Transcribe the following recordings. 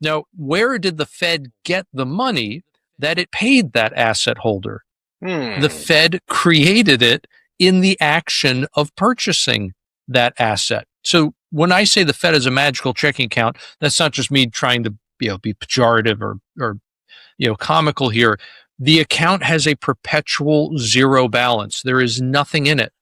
Now, where did the Fed get the money that it paid that asset holder? The Hmm. Fed created it in the action of purchasing that asset. So when I say the Fed is a magical checking account, that's not just me trying to be pejorative or comical here. The account has a perpetual zero balance. There is nothing in it.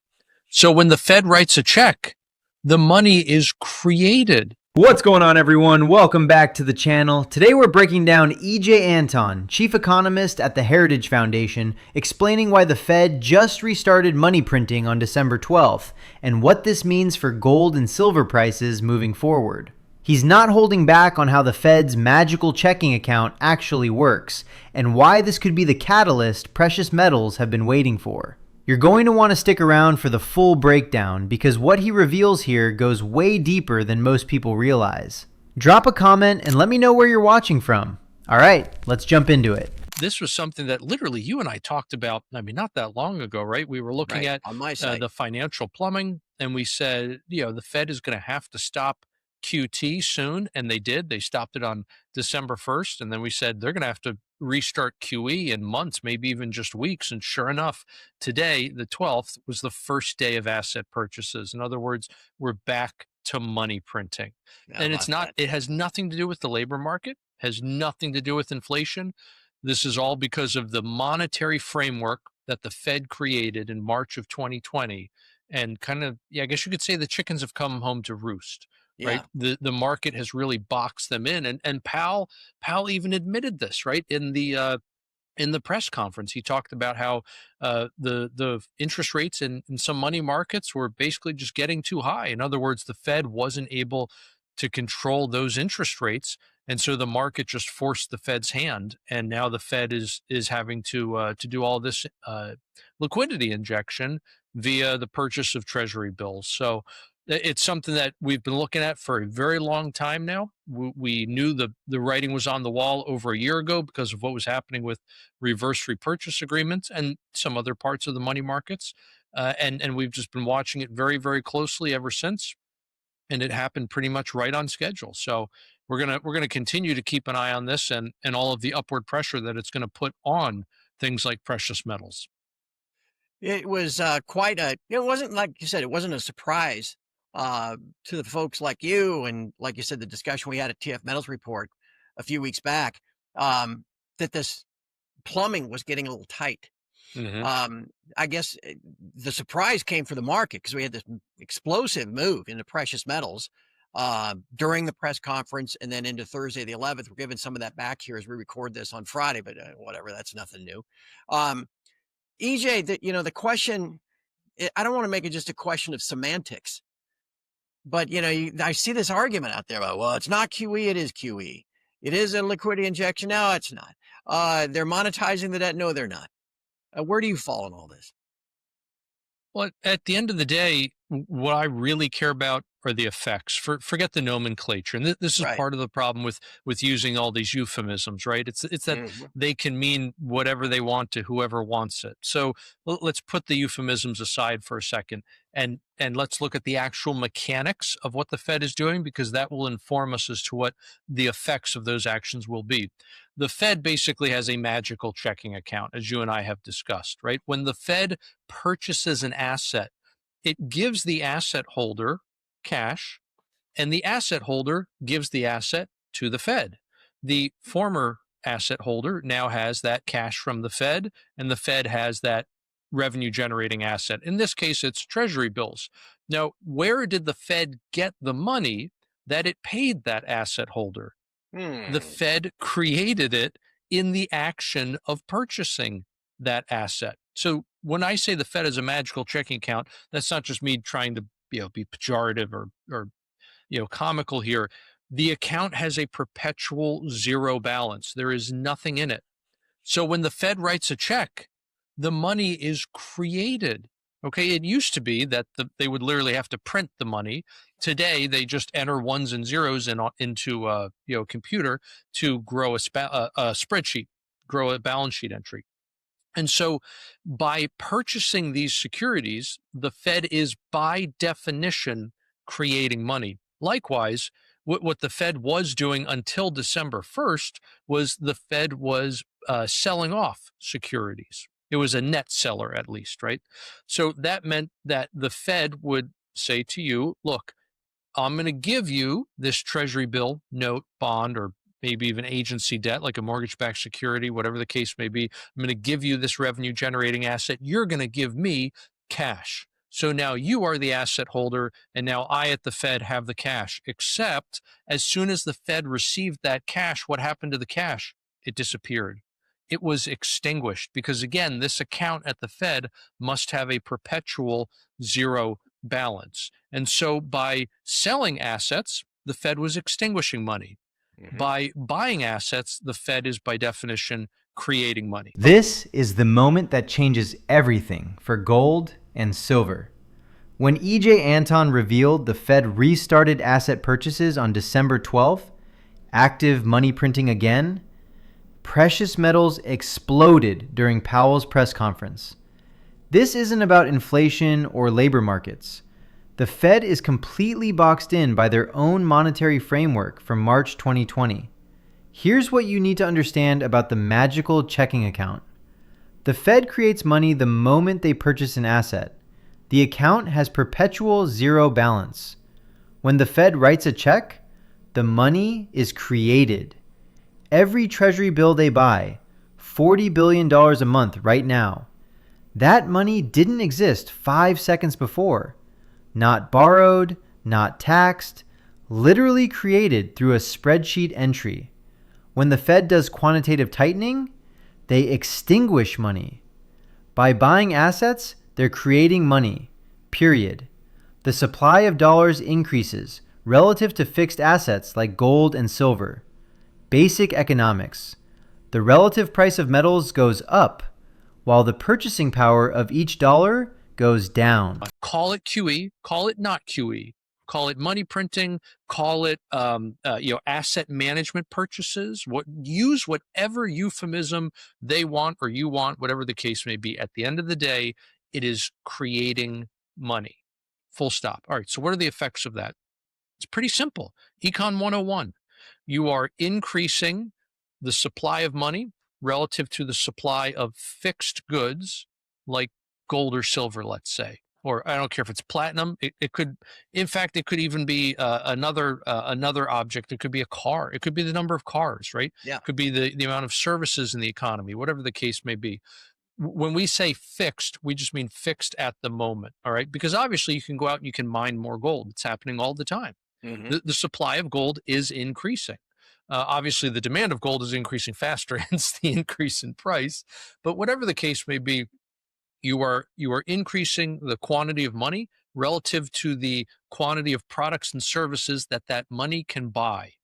So when the Fed writes a check, the money is created. What's going on, everyone? Welcome back to the channel. Today we're breaking down EJ Anton, chief economist at the Heritage Foundation, explaining why the Fed just restarted money printing on December 12th and what this means for gold and silver prices moving forward. He's not holding back on how the Fed's magical checking account actually works and why this could be the catalyst precious metals have been waiting for. You're going to want to stick around for the full breakdown because what he reveals here goes way deeper than most people realize. Drop a comment and let me know where you're watching from. All right, let's jump into it. This was something that literally you and I talked about, not that long ago, right? We were looking Right, at on my side. the financial plumbing, and we said, the Fed is going to have to stop QT soon. And they did. They stopped it on December 1st. And then we said they're going to have to restart QE in months, maybe even just weeks. And sure enough, today, the 12th, was the first day of asset purchases. In other words, we're back to money printing. How And about that? it has nothing to do with the labor market, has nothing to do with inflation. This is all because of the monetary framework that the Fed created in March of 2020. And kind of, yeah, I guess you could say the chickens have come home to roost, right? Yeah. The market has really boxed them in. And Powell even admitted this, right? In the press conference, he talked about how the interest rates in some money markets were basically just getting too high. In other words, the Fed wasn't able to control those interest rates, and so the market just forced the Fed's hand. And now the Fed is having to do all this liquidity injection via the purchase of Treasury bills. So it's something that we've been looking at for a very long time now. We knew the writing was on the wall over a year ago because of what was happening with reverse repurchase agreements and some other parts of the money markets. And we've just been watching it very, very closely ever since. And it happened pretty much right on schedule. So we're gonna continue to keep an eye on this and all of the upward pressure that it's going to put on things like precious metals. It was quite a, it wasn't like you said, it wasn't a surprise uh, to the folks like you. And like you said, the discussion we had at TF Metals Report a few weeks back, that this plumbing was getting a little tight. Hmm. I guess the surprise came for the market because we had this explosive move into precious metals during the press conference and then into Thursday the 11th. We're giving some of that back here as we record this on Friday, but whatever, that's nothing new. Um, EJ, the question, I don't want to make it just a question of semantics, but I see this argument out there about, well, it's not QE, it is QE. It is a liquidity injection. No, it's not. They're monetizing the debt. No, they're not. Where do you fall in all this? Well, at the end of the day, what I really care about are the effects. Forget the nomenclature, and this is Right. part of the problem with using all these euphemisms, right? It's that Mhm. they can mean whatever they want to whoever wants it. So let's put the euphemisms aside for a second, and let's look at the actual mechanics of what the Fed is doing, because that will inform us as to what the effects of those actions will be. The Fed basically has a magical checking account, as you and I have discussed, right? When the Fed purchases an asset, it gives the asset holder cash, and the asset holder gives the asset to the Fed. The former asset holder now has that cash from the Fed, and the Fed has that revenue generating asset. In this case, it's Treasury bills. Now, where did the Fed get the money that it paid that asset holder? The Hmm. Fed created it in the action of purchasing that asset. So when I say the Fed is a magical checking account, that's not just me trying to be pejorative or comical here. The account has a perpetual zero balance. There is nothing in it. So when the Fed writes a check, the money is created. Okay, it used to be that they would literally have to print the money. Today, they just enter ones and zeros into a computer to grow a spreadsheet, grow a balance sheet entry. And so by purchasing these securities, the Fed is by definition creating money. Likewise, what the Fed was doing until December 1st was the Fed was selling off securities. It was a net seller, at least, right? So that meant that the Fed would say to you, look, I'm going to give you this Treasury bill, note, bond, or maybe even agency debt, like a mortgage backed security, whatever the case may be. I'm going to give you this revenue generating asset. You're going to give me cash. So now you are the asset holder, and now I at the Fed have the cash. Except as soon as the Fed received that cash, what happened to the cash? It disappeared. It was extinguished because, again, this account at the Fed must have a perpetual zero balance. And so by selling assets, the Fed was extinguishing money. By buying assets, the Fed is by definition creating money. This is the moment that changes everything for gold and silver. When EJ Anton revealed the Fed restarted asset purchases on December 12th, active money printing again, precious metals exploded during Powell's press conference. This isn't about inflation or labor markets. The Fed is completely boxed in by their own monetary framework from March 2020. Here's what you need to understand about the magical checking account. The Fed creates money the moment they purchase an asset. The account has perpetual zero balance. When the Fed writes a check, the money is created. Every Treasury bill they buy, $40 billion a month right now, that money didn't exist 5 seconds before. Not borrowed, not taxed, literally created through a spreadsheet entry. When the Fed does quantitative tightening, they extinguish money. By buying assets, they're creating money, period. The supply of dollars increases relative to fixed assets like gold and silver. Basic economics. The relative price of metals goes up, while the purchasing power of each dollar goes down. Call it QE, call it not QE, call it money printing, call it asset management purchases. Use whatever euphemism they want or you want, whatever the case may be. At the end of the day, it is creating money. Full stop. All right. So what are the effects of that? It's pretty simple. Econ 101. You are increasing the supply of money relative to the supply of fixed goods like gold or silver, let's say, or I don't care if it's platinum. It could, in fact, it could even be another object. It could be a car. It could be the number of cars, right? Yeah. It could be the amount of services in the economy, whatever the case may be. When we say fixed, we just mean fixed at the moment. All right. Because obviously you can go out and you can mine more gold. It's happening all the time. The supply of gold is increasing. Obviously, the demand of gold is increasing faster, hence the increase in price. But whatever the case may be, you are increasing the quantity of money relative to the quantity of products and services that money can buy.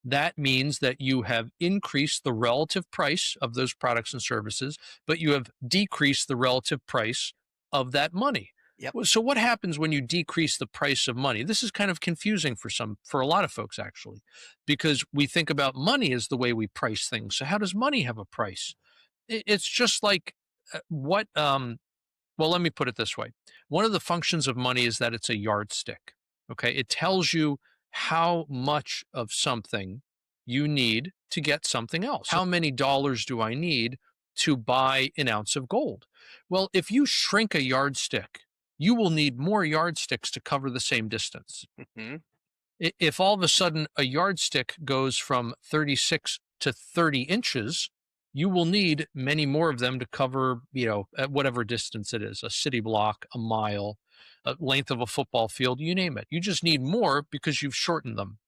That means that you have increased the relative price of those products and services, but you have decreased the relative price of that money. Yep. So what happens when you decrease the price of money? This is kind of confusing for a lot of folks, actually, because we think about money as the way we price things. So how does money have a price? It's just like well, let me put it this way. One of the functions of money is that it's a yardstick. Okay. It tells you how much of something you need to get something else. How many dollars do I need to buy an ounce of gold? Well, if you shrink a yardstick, you will need more yardsticks to cover the same distance. If all of a sudden a yardstick goes from 36 to 30 inches, you will need many more of them to cover, at whatever distance it is, a city block, a mile, a length of a football field, you name it. You just need more because you've shortened them.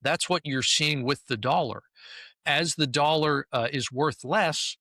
That's what you're seeing with the dollar. As the dollar is worth less,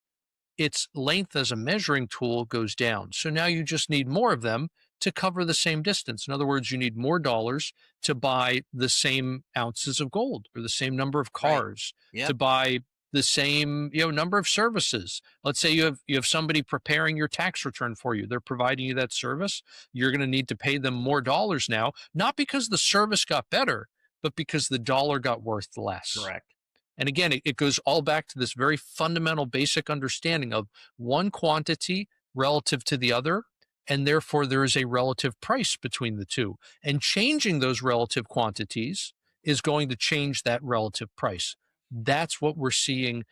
its length as a measuring tool goes down. So now you just need more of them to cover the same distance. In other words, you need more dollars to buy the same ounces of gold or the same number of cars, to buy the same number of services. Let's say you have somebody preparing your tax return for you. They're providing you that service. You're going to need to pay them more dollars now, not because the service got better, but because the dollar got worth less. Correct. And again, it goes all back to this very fundamental basic understanding of one quantity relative to the other, and therefore there is a relative price between the two. And changing those relative quantities is going to change that relative price. That's what we're seeing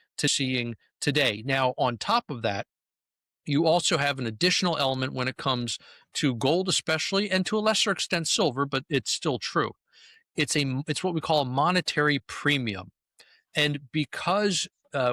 today. Now, on top of that, you also have an additional element when it comes to gold, especially, and to a lesser extent silver, but it's still true. It's what we call a monetary premium. And because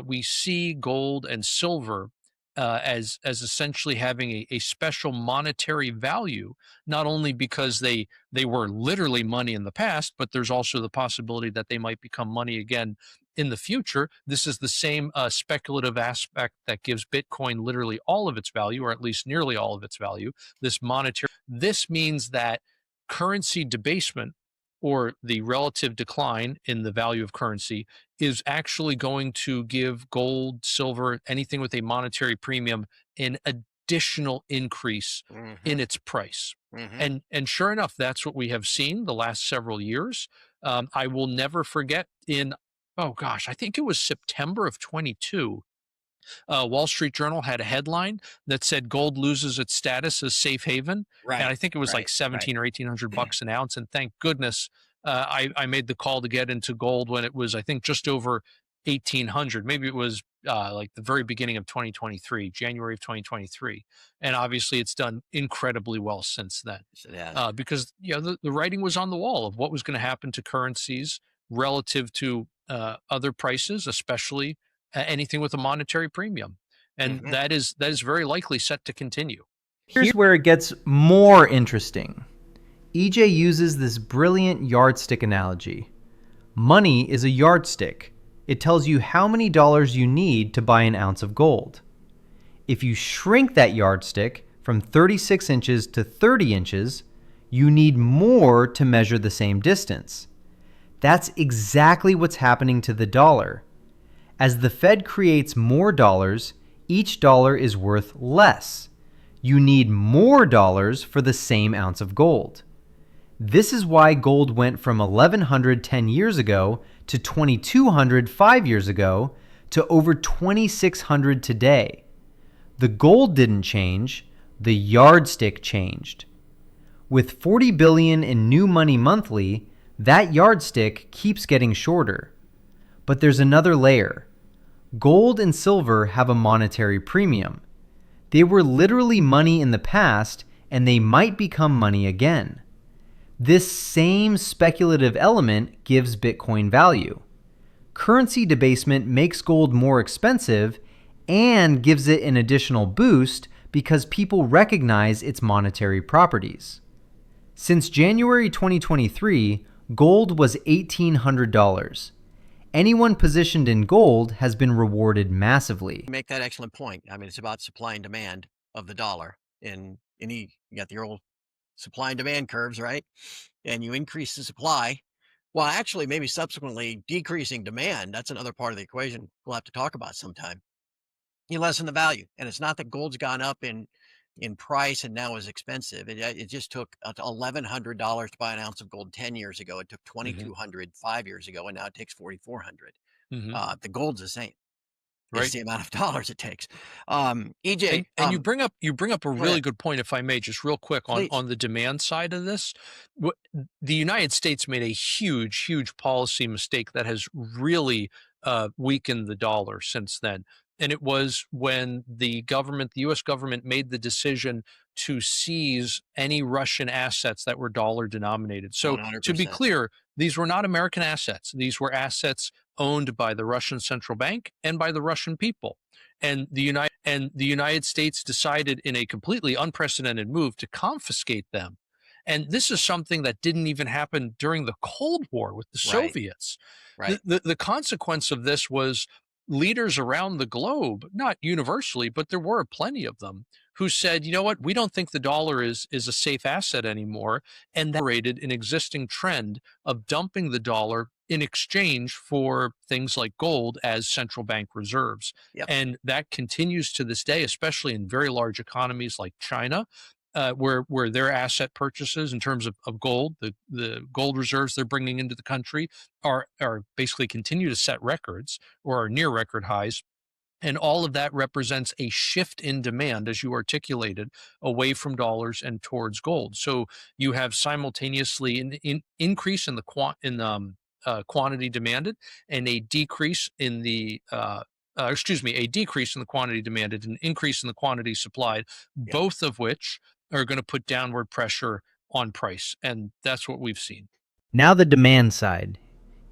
we see gold and silver as essentially having a special monetary value, not only because they were literally money in the past, but there's also the possibility that they might become money again in the future. This is the same speculative aspect that gives Bitcoin literally all of its value, or at least nearly all of its value. This means that currency debasement, or the relative decline in the value of currency, is actually going to give gold, silver, anything with a monetary premium an additional increase in its price. And sure enough, that's what we have seen the last several years. I will never forget oh gosh, I think it was September of 22. Wall Street Journal had a headline that said gold loses its status as safe haven, and Right. I think it was like Right. 17 or 1800 bucks an ounce. And thank goodness I made the call to get into gold when it was, I think, just over 1800. Maybe it was like the very beginning of 2023, January of 2023, and obviously it's done incredibly well since then. So, yeah. Because the writing was on the wall of what was going to happen to currencies relative to other prices, especially anything with a monetary premium, and Mhm. that is very likely set to continue. Here's where it gets more interesting. EJ uses this brilliant yardstick analogy. Money is a yardstick. It tells you how many dollars you need to buy an ounce of gold. If you shrink that yardstick from 36 inches to 30 inches, you need more to measure the same distance. That's exactly what's happening to the dollar. As the Fed creates more dollars, each dollar is worth less. You need more dollars for the same ounce of gold. This is why gold went from 1100 10 years ago to 2200 5 years ago to over 2600 today. The gold didn't change, the yardstick changed. With 40 billion in new money monthly, that yardstick keeps getting shorter. But there's another layer. Gold and silver have a monetary premium. They were literally money in the past, and they might become money again. This same speculative element gives Bitcoin value. Currency debasement makes gold more expensive and gives it an additional boost because people recognize its monetary properties. Since January 2023, gold was $1,800. Anyone positioned in gold has been rewarded massively. Make that excellent point. I mean, it's about supply and demand of the dollar. In you got the old supply and demand curves, right? And you increase the supply, well, actually, maybe subsequently decreasing demand. That's another part of the equation we'll have to talk about sometime. You lessen the value, and it's not that gold's gone up in price and now is expensive. It just took $1,100 to buy an ounce of gold 10 years ago. It took Hmm. 2,200 5 years ago, and now it takes 4,400. Hmm. The gold's the same. It's Right. the amount of dollars it takes. EJ, And you bring up a go ahead, really good point, if I may, just real quick on please. the demand side of this. What, the United States made a huge policy mistake that has really weakened the dollar since then. And it was when the U.S. government, made the decision to seize any Russian assets that were dollar denominated. So to be 100%. clear, these were not American assets. These were assets owned by the Russian central bank and by the Russian people. And the United States decided, in a completely unprecedented move, to confiscate them. And this is something that didn't even happen during the Cold War with the Right, Soviets. right. The consequence of this was leaders around the globe, not universally, but there were plenty of them, who said, you know what, we don't think the dollar is a safe asset anymore. And that created an existing trend of dumping the dollar in exchange for things like gold as central bank reserves. Yep. And that continues to this day, especially in very large economies like China, where their asset purchases in terms of gold, the gold reserves they're bringing into the country are basically continue to set records or are near record highs. And all of that represents a shift in demand, as you articulated, away from dollars and towards gold. So you have simultaneously an increase in the quantity demanded and a decrease in the a decrease in the quantity demanded, an increase in the quantity supplied, Yeah. both of which are going to put downward pressure on price. And that's what we've seen. Now the demand side.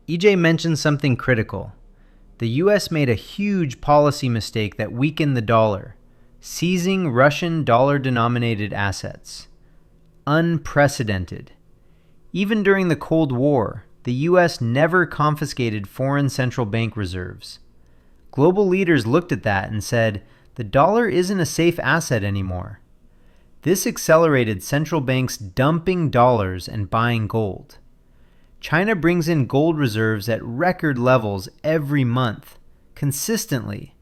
EJ mentioned something critical. The US made a huge policy mistake that weakened the dollar, seizing Russian dollar-denominated assets. Unprecedented. Even during the Cold War, the US never confiscated foreign central bank reserves. Global leaders looked at that and said, the dollar isn't a safe asset anymore. This accelerated central banks dumping dollars and buying gold. China brings in gold reserves at record levels every month, consistently.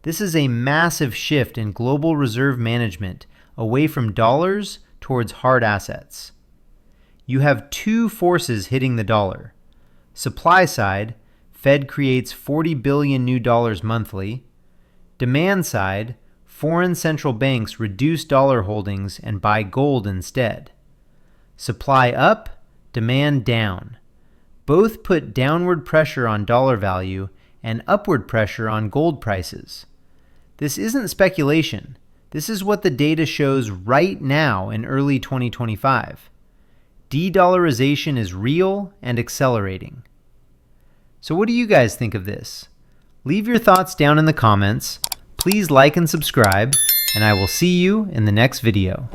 This is a massive shift in global reserve management away from dollars towards hard assets. You have two forces hitting the dollar. Supply side, Fed creates 40 billion new dollars monthly. Demand side, foreign central banks reduce dollar holdings and buy gold instead. Supply up, demand down. Both put downward pressure on dollar value and upward pressure on gold prices. This isn't speculation. This is what the data shows right now in early 2025. De-dollarization is real and accelerating. So what do you guys think of this? Leave your thoughts down in the comments. Please like and subscribe, and I will see you in the next video.